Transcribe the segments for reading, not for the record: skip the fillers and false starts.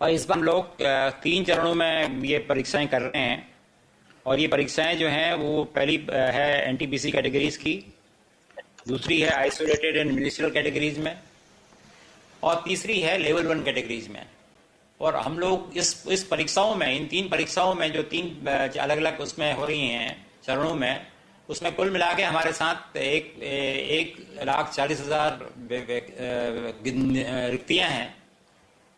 और इस बार हम लोग 3 चरणों में ये परीक्षाएं कर रहे हैं। और ये परीक्षाएं जो हैं वो पहली है एनटीपीसी कैटेगरीज की, दूसरी है आइसोलेटेड एंड मिनिस्ट्रियल कैटेगरीज में, और तीसरी है लेवल 1 कैटेगरीज में। और हम लोग इस परीक्षाओं में, इन 3 परीक्षाओं में जो 3 अलग अलग उसमें हो रही हैं चरणों में, उसमें कुल मिला के हमारे साथ 1,40,000 रिक्तियां हैं।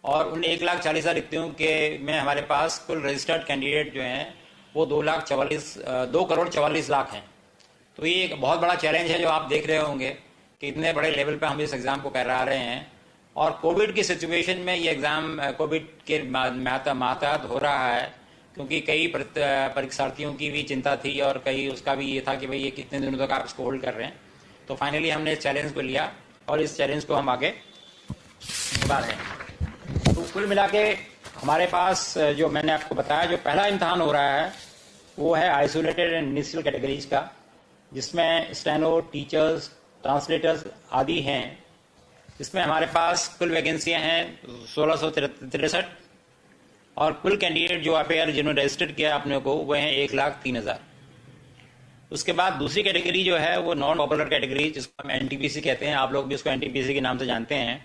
और उन 1,40,000 रिक्तियों के में हमारे पास कुल रजिस्टर्ड कैंडिडेट जो हैं वो 2,44,00,000 हैं। तो ये एक बहुत बड़ा चैलेंज है जो आप देख रहे होंगे कि इतने बड़े लेवल पे हम इस एग्ज़ाम को करा रहे हैं। और कोविड की सिचुएशन में ये एग्ज़ाम कोविड के मातहत हो रहा है, क्योंकि कई परीक्षार्थियों की भी चिंता थी और कई उसका भी ये था कि भाई ये कितने दिनों तक आप इसको होल्ड कर रहे हैं। तो फाइनली हमने इस चैलेंज को लिया और इस चैलेंज को हम आगे बढ़ा रहे हैं। तो कुल मिला के हमारे पास जो मैंने आपको बताया, जो पहला इम्तहान हो रहा है वो है आइसोलेटेड एंड मिनिस्ट्रियल कैटेगरीज का, जिसमें स्टेनो, टीचर्स, ट्रांसलेटर्स आदि हैं। इसमें हमारे पास कुल वैकेंसियां हैं 1663 और कुल कैंडिडेट जो अपेयर जिन्होंने रजिस्टर किया अपने को वो हैं 1,03,000। उसके बाद दूसरी कैटेगरी जो है वो नॉन पॉपुलर कैटेगरी, जिसको हम एनटीपीसी कहते हैं, आप लोग भी उसको एनटीपीसी के नाम से जानते हैं।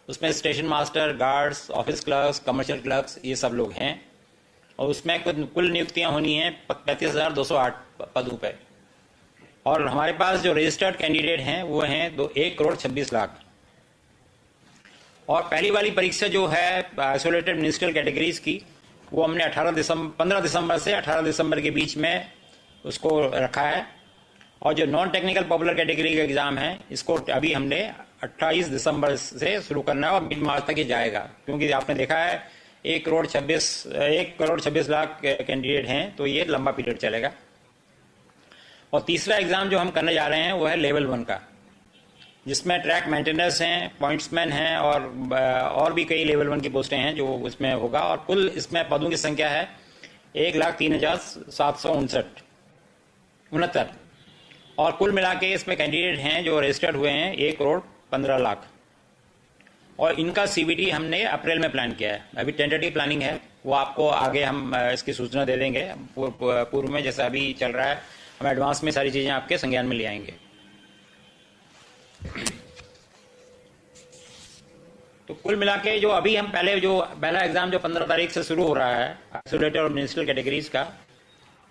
उसमें station master, guards, office clerks, commercial clerks, ये सब लोग हैं। और उसमें कुल नियुक्तियां होनी हैं 35,208 पदों पर। और हमारे पास जो रजिस्टर्ड कैंडिडेट हैं वो हैं 1,26,00,000। और पहली वाली परीक्षा जो है आइसोलेटेड मिनिस्ट्रियल कैटेगरीज की, वो हमने 15 दिसंबर से 18 दिसंबर के बीच में उसको रखा है। और जो नॉन टेक्निकल पॉपुलर कैटेगरी का एग्जाम है, इसको अभी हमने 28 दिसंबर से शुरू करना है और मिड मार्च तक ये जाएगा, क्योंकि आपने देखा है 1,26,00,000 कैंडिडेट हैं, तो ये लंबा पीरियड चलेगा। और तीसरा एग्जाम जो हम करने जा रहे हैं वो है लेवल 1 का, जिसमें ट्रैक मेंटेनेंस हैं, पॉइंट्समैन हैं और भी कई लेवल 1 की पोस्टें हैं जो इसमें होगा। और कुल इसमें पदों की संख्या है 1,03,769। और कुल मिला के इसमें कैंडिडेट हैं जो रजिस्टर्ड हुए हैं 1,15,00,000। और इनका सीबीटी हमने अप्रैल में प्लान किया है। अभी टेंटेटिव प्लानिंग है, वो आपको आगे हम इसकी सूचना दे देंगे पूर्व में, जैसा अभी चल रहा है हम एडवांस में सारी चीज़ें आपके संज्ञान में ले आएंगे। तो कुल मिला के जो अभी हम पहला एग्जाम जो 15 तारीख से शुरू हो रहा है आइसोलेटेड और मिनिस्ट्रियल कैटेगरीज का,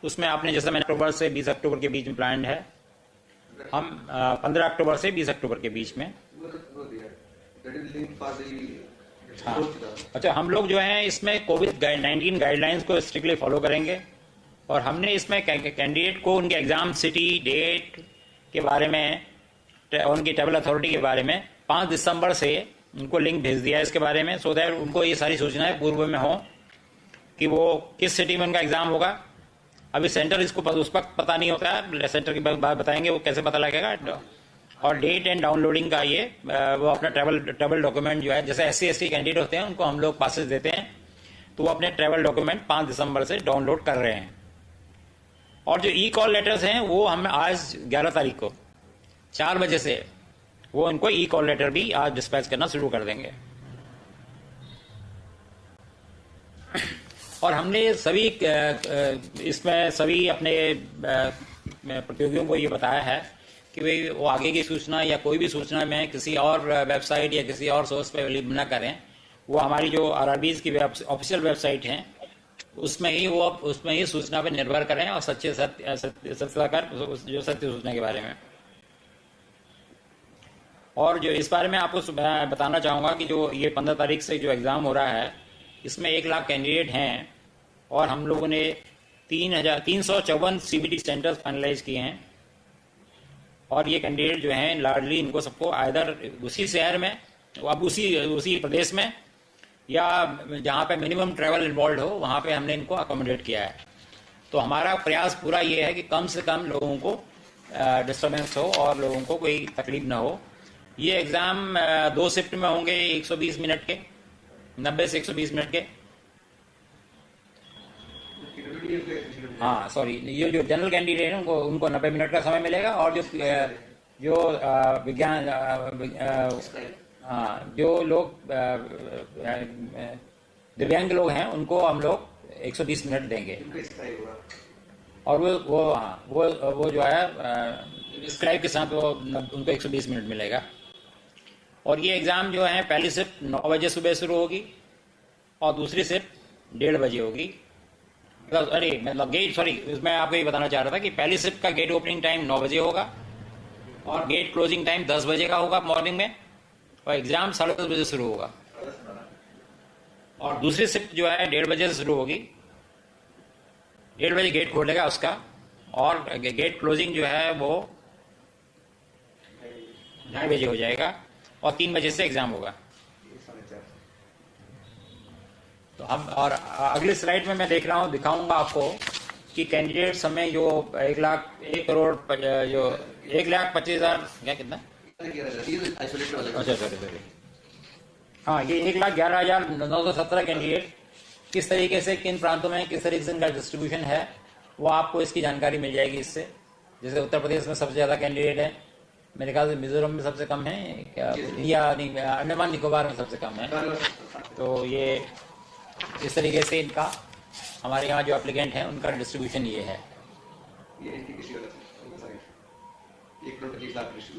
उसमें आपने जैसा मैंने अक्टूबर से 20 अक्टूबर के बीच में प्लान है, हम 15 अक्टूबर से 20 अक्टूबर के बीच में। हाँ, अच्छा, हम लोग जो हैं इसमें कोविड-19 गाइडलाइंस को स्ट्रिक्टली फॉलो करेंगे। और हमने इसमें कैंडिडेट को उनके एग्जाम सिटी, डेट के बारे में, उनकी ट्रैवल अथॉरिटी के बारे में 5 दिसंबर से उनको लिंक भेज दिया है इसके बारे में, सो दैट उनको ये सारी सूचनाएं पूर्व में हो कि वो किस सिटी में उनका एग्जाम होगा। अभी सेंटर इसको उस वक्त पता नहीं होता है, सेंटर की बात बताएंगे वो कैसे पता लगेगा। और डेट एंड डाउनलोडिंग का ये वो अपना ट्रैवल डॉक्यूमेंट जो है, जैसे SC कैंडिडेट होते हैं उनको हम लोग पासेस देते हैं, तो वो अपने ट्रैवल डॉक्यूमेंट 5 दिसंबर से डाउनलोड कर रहे हैं। और जो ई-कॉल लेटर्स हैं वो हम आज 11 तारीख को 4 बजे से वो उनको ई-कॉल लेटर भी आज डिस्पैच करना शुरू कर देंगे। और हमने इसमें सभी अपने प्रतियोगियों को ये बताया है कि भाई वो आगे की सूचना या कोई भी सूचना में किसी और वेबसाइट या किसी और सोर्स पे अवेलेबल न करें। वो हमारी जो RRBs की ऑफिशियल वेबसाइट हैं उसमें ही सूचना पे निर्भर करें और सत्यता जो सत्य सूचना के बारे में। और जो इस बारे में आपको बताना चाहूँगा कि जो ये 15 तारीख से जो एग्ज़ाम हो रहा है, इसमें 1,00,000 कैंडिडेट हैं और हम लोगों ने 354 CBT सेंटर्स फाइनलाइज किए हैं। और ये कैंडिडेट जो हैं लार्जली इनको सबको आइदर उसी शहर में, अब उसी प्रदेश में, या जहाँ पे मिनिमम ट्रैवल इन्वॉल्व हो वहाँ पे हमने इनको अकोमोडेट किया है। तो हमारा प्रयास पूरा ये है कि कम से कम लोगों को डिस्टर्बेंस हो और लोगों को कोई तकलीफ ना हो। ये एग्ज़ाम 2 शिफ्ट में होंगे, 120 मिनट के, 90 से 120 मिनट के। हाँ सॉरी, ये जो जनरल कैंडिडेट हैं उनको 90 मिनट का समय मिलेगा। और जो विज्ञान, हाँ, जो लोग दिव्यांग लोग हैं उनको हम लोग 120 मिनट देंगे। और वो जो है स्क्राइब के साथ वो उनको 120 मिनट मिलेगा। और ये एग्ज़ाम जो है पहली शिफ्ट 9 बजे सुबह शुरू होगी और दूसरी शिफ्ट 1:30 बजे होगी। मतलब गेट, सॉरी, मैं आपको ये बताना चाह रहा था कि पहली शिफ्ट का गेट ओपनिंग टाइम 9 बजे होगा और गेट क्लोजिंग टाइम 10 बजे का होगा मॉर्निंग में, और एग्ज़ाम 10:30 बजे शुरू होगा। और दूसरी शिफ्ट जो है 1:30 बजे से शुरू होगी, 1:30 बजे गेट खोलेगा उसका, और गेट क्लोजिंग जो है वो 2:30 बजे हो जाएगा और 3 बजे से एग्ज़ाम होगा। तो हम, और अगली स्लाइड में मैं देख रहा हूँ, दिखाऊंगा आपको कि कैंडिडेट्स हमें जो 1,25,000 क्या कितना, अच्छा सॉरी, हाँ, ये 1,11,917 कैंडिडेट किस तरीके से, किन प्रांतों में किस तरीके से इनका डिस्ट्रीब्यूशन है, वो आपको इसकी जानकारी मिल जाएगी इससे। जैसे उत्तर प्रदेश में सबसे ज़्यादा कैंडिडेट है, मेरे ख्याल से मिजोरम में सबसे कम है क्या, या नहीं, अंडमान निकोबार में सबसे कम है। तो ये इस तरीके से इनका, हमारे यहाँ जो एप्लीकेंट हैं उनका डिस्ट्रीब्यूशन ये है।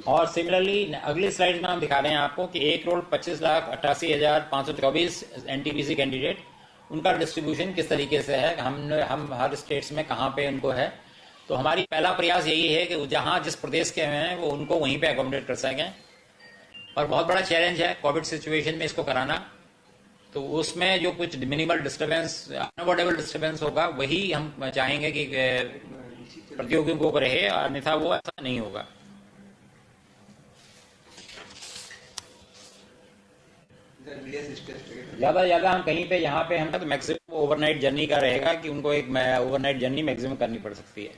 और सिमिलरली अगली स्लाइड में हम दिखा रहे हैं आपको कि 1,25,88,524 एनटीपीसी कैंडिडेट, उनका डिस्ट्रीब्यूशन किस तरीके से है, हम हर स्टेट्स में कहाँ पे उनको है। तो हमारी पहला प्रयास यही है कि जहाँ जिस प्रदेश के हैं वो उनको वहीं पे अकोमोडेट कर सकें। और बहुत बड़ा चैलेंज है कोविड सिचुएशन में इसको कराना। तो उसमें जो कुछ मिनिमल डिस्टर्बेंस, अनअवॉइडेबल डिस्टर्बेंस होगा, वही हम चाहेंगे कि प्रतियोगियों को रहे, अन्यथा वो ऐसा नहीं होगा। ज्यादा हम कहीं पे, यहाँ पे हम तो मैक्सिमम ओवरनाइट जर्नी का रहेगा कि उनको एक ओवरनाइट जर्नी मैक्सिमम करनी पड़ सकती है।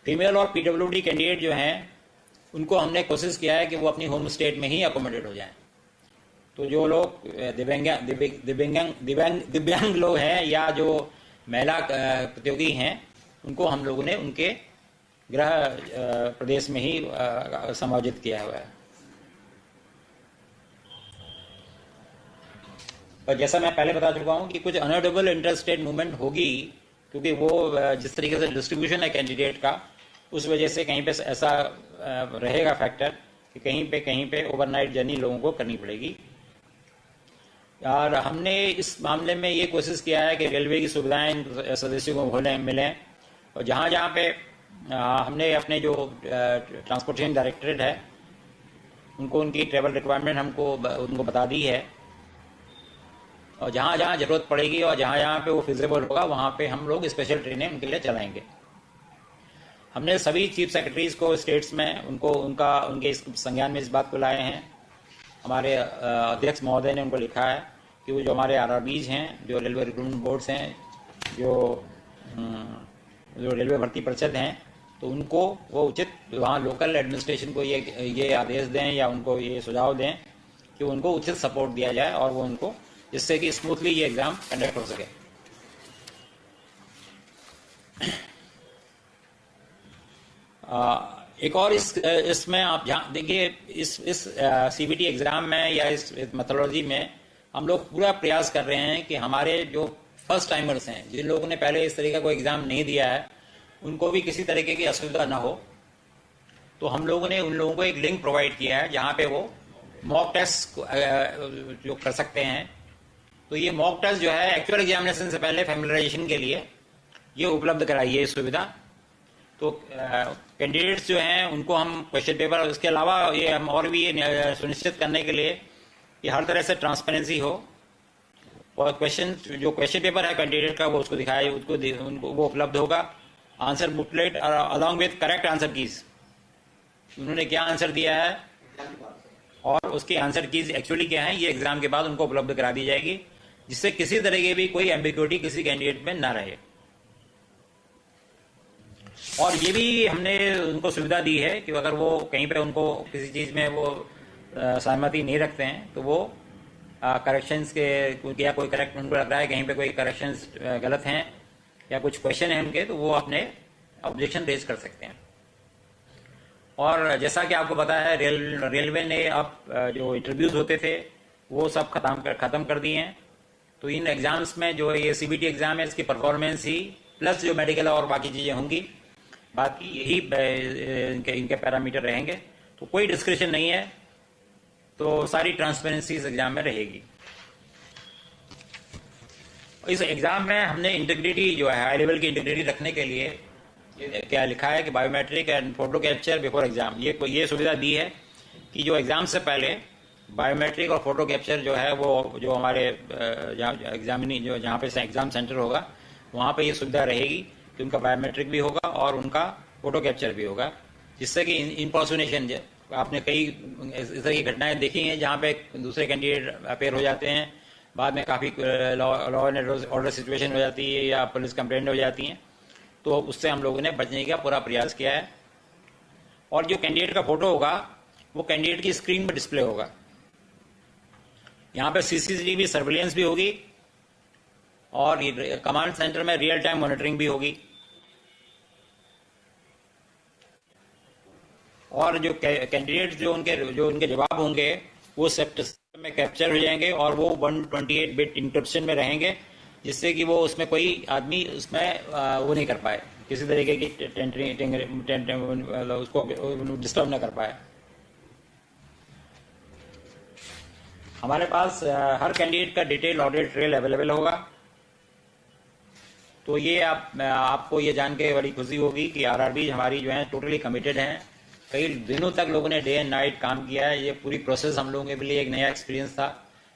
फीमेल और पीडब्ल्यूडी कैंडिडेट जो हैं उनको हमने कोशिश किया है कि वो अपनी होम स्टेट में ही अकोमोडेट हो जाएं। तो जो लोग दिव्यांग लोग हैं या जो महिला प्रतियोगी हैं, उनको हम लोगों ने उनके गृह प्रदेश में ही समायोजित किया हुआ है। और जैसा मैं पहले बता चुका हूं कि कुछ अनअवॉइडेबल इंटर स्टेट मूवमेंट होगी, क्योंकि वो जिस तरीके से डिस्ट्रीब्यूशन है कैंडिडेट का, उस वजह से कहीं पे ऐसा रहेगा फैक्टर कि कहीं पे ओवरनाइट जर्नी लोगों को करनी पड़ेगी। और हमने इस मामले में ये कोशिश किया है कि रेलवे की सुविधाएं सदस्यों को मिलें। और जहाँ पे हमने अपने जो ट्रांसपोर्टेशन डायरेक्टरेट है उनको उनकी ट्रैवल रिक्वायरमेंट उनको बता दी है, और जहाँ जरूरत पड़ेगी और जहाँ पे वो फिजिबल होगा वहाँ पे हम लोग स्पेशल ट्रेनें उनके लिए चलाएंगे। हमने सभी चीफ सेक्रेटरीज को स्टेट्स में उनके इस संज्ञान में इस बात को लाए हैं। हमारे अध्यक्ष महोदय ने उनको लिखा है कि वो जो हमारे आरआरबीज हैं, जो रेलवे रिक्रूटमेंट बोर्ड्स हैं, जो रेलवे भर्ती परिषद हैं, तो उनको वो उचित वहाँ लोकल एडमिनिस्ट्रेशन को ये आदेश दें या उनको ये सुझाव दें कि उनको उचित सपोर्ट दिया जाए, और वो उनको, जिससे कि स्मूथली ये एग्ज़ाम कंडक्ट हो सके। एक और इसमें आप देखिए, इस सीबीटी एग्ज़ाम में या इस मेथोडोलॉजी में हम लोग पूरा प्रयास कर रहे हैं कि हमारे जो फर्स्ट टाइमर्स हैं, जिन लोगों ने पहले इस तरीके का कोई एग्ज़ाम नहीं दिया है, उनको भी किसी तरीके की असुविधा ना हो। तो हम लोगों ने उन लोगों को एक लिंक प्रोवाइड किया है जहाँ पे वो मॉक टेस्ट जो कर सकते हैं। तो ये मॉक टेस्ट जो है एक्चुअल एग्जामिनेशन से पहले फैमिलियराइजेशन के लिए ये उपलब्ध कराई है सुविधा। तो कैंडिडेट्स जो हैं उनको हम क्वेश्चन पेपर, इसके अलावा ये हम और भी ये सुनिश्चित करने के लिए कि हर तरह से ट्रांसपेरेंसी हो, और जो क्वेश्चन पेपर है कैंडिडेट का वो उसको दिखाए, उनको वो उपलब्ध होगा। Answer booklet along with correct answer keys, उन्होंने क्या आंसर दिया है और उसके आंसर कीज एक्चुअली क्या है, ये एग्जाम के बाद उनको उपलब्ध करा दी जाएगी, जिससे किसी तरह की भी कोई एम्बिग्युइटी किसी कैंडिडेट में ना रहे। और ये भी हमने उनको सुविधा दी है कि अगर वो कहीं पे उनको किसी चीज़ में वो सहमति नहीं रखते हैं तो वो करेक्शंस के, या कोई करेक्ट उनको लग रहा है कहीं पे कोई करेक्शंस गलत हैं या कुछ क्वेश्चन है उनके, तो वो अपने ऑब्जेक्शन रेज कर सकते हैं। और जैसा कि आपको पता है रेलवे ने अब जो इंटरव्यूज होते थे वो सब खत्म कर दिए हैं, तो इन एग्जाम्स में जो ये सीबीटी एग्जाम है इसकी परफॉर्मेंस ही प्लस जो मेडिकल और बाकी चीज़ें होंगी, बाकी यही इनके पैरामीटर रहेंगे। तो कोई डिस्क्रिप्शन नहीं है, तो सारी ट्रांसपेरेंसी इस एग्जाम में रहेगी। इस एग्जाम में हमने इंटीग्रिटी जो है, हाई लेवल की इंटीग्रिटी रखने के लिए क्या लिखा है कि biometric and photo capture before exam, ये सुविधा दी है कि जो एग्जाम से पहले बायोमेट्रिक और फोटो कैप्चर जो है वो जो हमारे जहाँ पे एग्जाम सेंटर होगा वहाँ पे ये सुविधा रहेगी कि उनका बायोमेट्रिक भी होगा और उनका फोटो कैप्चर भी होगा, जिससे कि इम्पर्सोनेशन, आपने कई इस तरह की घटनाएं देखी हैं जहाँ पे दूसरे कैंडिडेट अपेयर हो जाते हैं, बाद में काफ़ी लॉ एंड ऑर्डर सिचुएशन हो जाती है या पुलिस कंप्लेंट हो जाती हैं, तो उससे हम लोगों ने बचने का पूरा प्रयास किया है। और जो कैंडिडेट का फोटो होगा वो कैंडिडेट की स्क्रीन पर डिस्प्ले होगा। यहाँ पे सीसीटीवी सर्विलेंस भी होगी और कमांड सेंटर में रियल टाइम मॉनिटरिंग भी होगी। और जो कैंडिडेट जो उनके जवाब होंगे वो सिस्टम में कैप्चर हो जाएंगे और वो 128 बिट इंक्रिप्शन में रहेंगे, जिससे कि वो उसमें कोई आदमी उसमें वो नहीं कर पाए, किसी तरीके की उसको डिस्टर्ब ना कर पाए। हमारे पास हर कैंडिडेट का डिटेल ऑडिट ट्रेल अवेलेबल होगा। तो ये आपको ये जान के बड़ी खुशी होगी कि आरआरबी हमारी जो है टोटली कमिटेड हैं। कई दिनों तक लोगों ने डे एंड नाइट काम किया है। ये पूरी प्रोसेस हम लोगों के लिए एक नया एक्सपीरियंस था।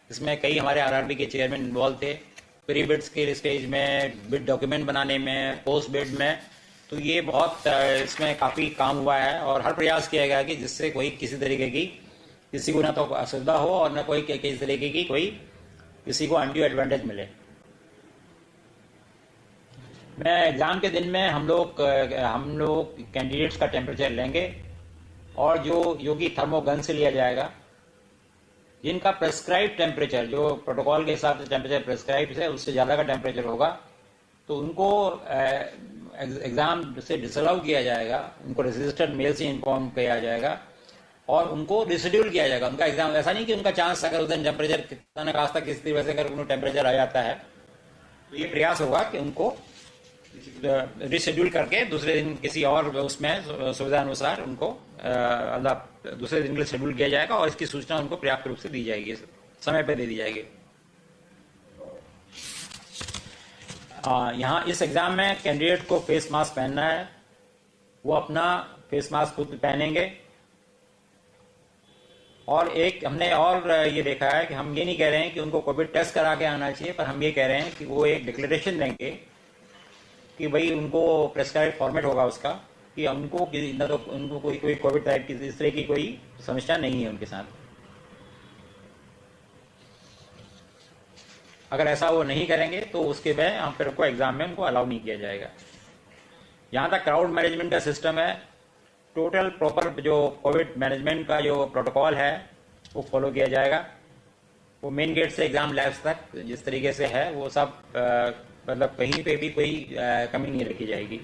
इसमें कई हमारे आरआरबी के चेयरमैन इन्वॉल्व थे, प्री बिड्स के स्टेज में, बिड डॉक्यूमेंट बनाने में, पोस्ट बिड में। तो ये बहुत इसमें काफ़ी काम हुआ है और हर प्रयास किया गया कि जिससे कोई किसी तरीके की किसी को ना तो असुविधा हो और ना कोई किसी तरीके की कोई किसी को अनड्यू एडवांटेज मिले। मैं एग्जाम के दिन में हम लोग कैंडिडेट्स का टेम्परेचर लेंगे और जो कि थर्मोगन से लिया जाएगा, जिनका प्रेस्क्राइब टेम्परेचर जो प्रोटोकॉल के हिसाब से टेम्परेचर प्रेस्क्राइब है उससे ज़्यादा का टेम्परेचर होगा, तो उनको एग्जाम से डिसअलाउ किया जाएगा, उनको रजिस्टर्ड मेल से इन्फॉर्म किया जाएगा और उनको रिशेड्यूल किया जाएगा उनका एग्जाम। ऐसा नहीं कि उनका चांस अगर उधर टेम्परेचर कितना न खास तक किसी वजह से अगर उनको टेम्परेचर आ जाता है तो ये प्रयास होगा कि उनको रिशेड्यूल करके दूसरे दिन किसी और उसमें सुविधा अनुसार उनको दूसरे दिन के लिए शेड्यूल किया जाएगा और इसकी सूचना उनको पर्याप्त रूप से दी जाएगी, समय पर दे दी जाएगी। यहाँ इस एग्जाम में कैंडिडेट को फेस मास्क पहनना है, वो अपना फेस मास्क खुद पहनेंगे। और एक हमने और ये देखा है कि हम ये नहीं कह रहे हैं कि उनको कोविड टेस्ट करा के आना चाहिए, पर हम ये कह रहे हैं कि वो एक डिक्लेरेशन देंगे कि भाई उनको प्रेस्क्राइब फॉर्मेट होगा उसका कि उनको न तो उनको कोई कोविड टाइप की इस तरह की कोई समस्या नहीं है उनके साथ। अगर ऐसा वो नहीं करेंगे तो उसके बाद हम फिर उनको एग्जाम में उनको अलाउ नहीं किया जाएगा। यहाँ तक क्राउड मैनेजमेंट का सिस्टम है, टोटल प्रॉपर जो कोविड मैनेजमेंट का जो प्रोटोकॉल है वो फॉलो किया जाएगा। वो मेन गेट से एग्जाम लैब्स तक जिस तरीके से है वो सब मतलब कहीं पे भी कोई कमी नहीं रखी जाएगी।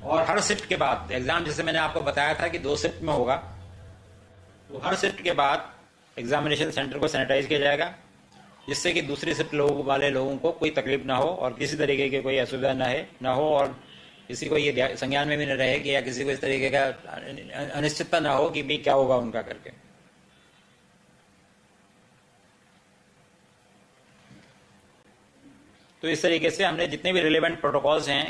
और हर शिफ्ट के बाद एग्जाम, जैसे मैंने आपको बताया था कि 2 शिफ्ट में होगा, तो हर शिफ्ट के बाद एग्जामिनेशन सेंटर को सैनिटाइज किया जाएगा, जिससे कि दूसरी शिफ्ट वाले लोगों को कोई तकलीफ ना हो और किसी तरीके की कोई असुविधा ना हो और किसी को ये संज्ञान में भी न रहे कि या किसी को इस तरीके का अनिश्चितता ना हो कि भी क्या होगा उनका करके। तो इस तरीके से हमने जितने भी रिलेवेंट प्रोटोकॉल्स हैं